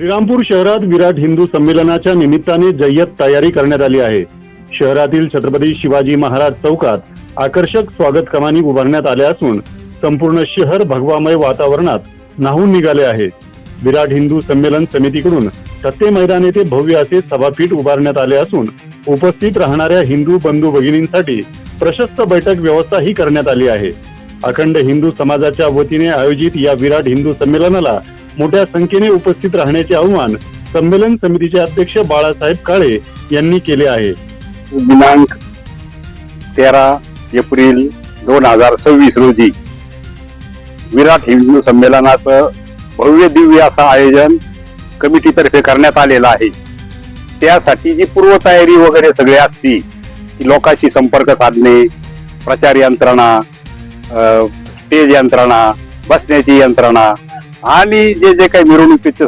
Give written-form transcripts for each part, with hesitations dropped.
श्रीरामपूर शहरात विराट हिंदू संमेलनाच्या निमित्ताने जय्यत तयारी करण्यात आली आहे। शहरातील छत्रपती शिवाजी महाराज चौकात आकर्षक स्वागत कमानी उभारण्यात आल्या असून संपूर्ण शहर भगवामय वातावरणात न्हावून निघाले आहे। विराट हिंदू संमेलन समितीकडून सत्ते मैदान येथे भव्य असे सभापीठ उभारण्यात आले असून उपस्थित राहणाऱ्या हिंदू बंधू भगिनींसाठी प्रशस्त बैठक व्यवस्थाही करण्यात आली आहे। अखंड हिंदू समाजाच्या वतीने आयोजित या विराट हिंदू संमेलनाला मोठ्या संख्येने उपस्थित राहण्याचे आवाहन संमेलन समितीचे अध्यक्ष बाळासाहेब काळे यांनी केले आहे। दिनांक 13 एप्रिल 2026 रोजी विराट हिंदू संमेलनाचं भव्य दिव्य असं आयोजन कमिटीतर्फे करण्यात आलेलं आहे। त्यासाठी जी पूर्वतयारी वगैरे सगळे असती की लोकांशी संपर्क साधणे, प्रचार यंत्रणा, स्टेज यंत्रणा, बसण्याची यंत्रणा आणि जे जे काही मिरवणुकीचं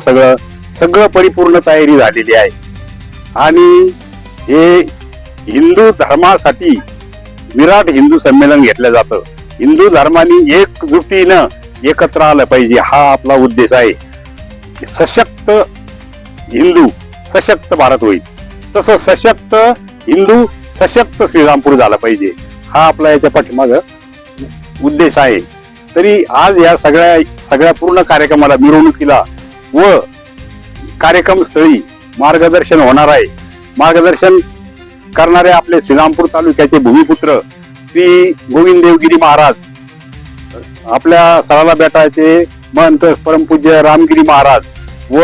सगळं परिपूर्ण तयारी झालेली आहे। आणि हे हिंदू धर्मासाठी विराट हिंदू संमेलन घेतलं जातं। हिंदू धर्माने एकजुटीनं एकत्र आलं पाहिजे हा आपला उद्देश आहे। सशक्त हिंदू सशक्त भारत होईल, तसं सशक्त हिंदू सशक्त श्रीरामपूर झाला पाहिजे हा आपला याच्या पाठीमागं उद्देश आहे। तरी आज या सगळ्या पूर्ण कार्यक्रमाला, मिरवणुकीला व कार्यक्रम स्थळी मार्गदर्शन होणार आहे। मार्गदर्शन करणारे आपले श्रीरामपूर तालुक्याचे भूमिपुत्र श्री गोविंद देवगिरी महाराज, आपल्या सराला बेटाचे महंत परमपूज्य रामगिरी महाराज व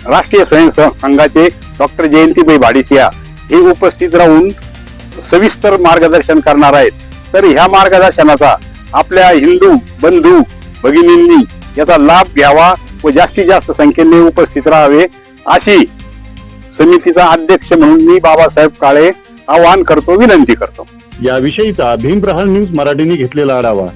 राष्ट्रीय स्वयंसेवक संघाचे डॉक्टर जयंतीबाई भाडीसिया हे उपस्थित राहून सविस्तर मार्गदर्शन करणार आहेत। तर ह्या मार्गदर्शनाचा आपल्या हिंदू बंधू भगिनींनी याचा लाभ घ्यावा व जास्तीत जास्त संख्येने उपस्थित राहावे अशी समितीचा अध्यक्ष म्हणून मी बाबासाहेब काळे आवाहन करतो, विनंती करतो। याविषयीचा भीम प्रहार न्यूज मराठीने घेतलेला आढावा।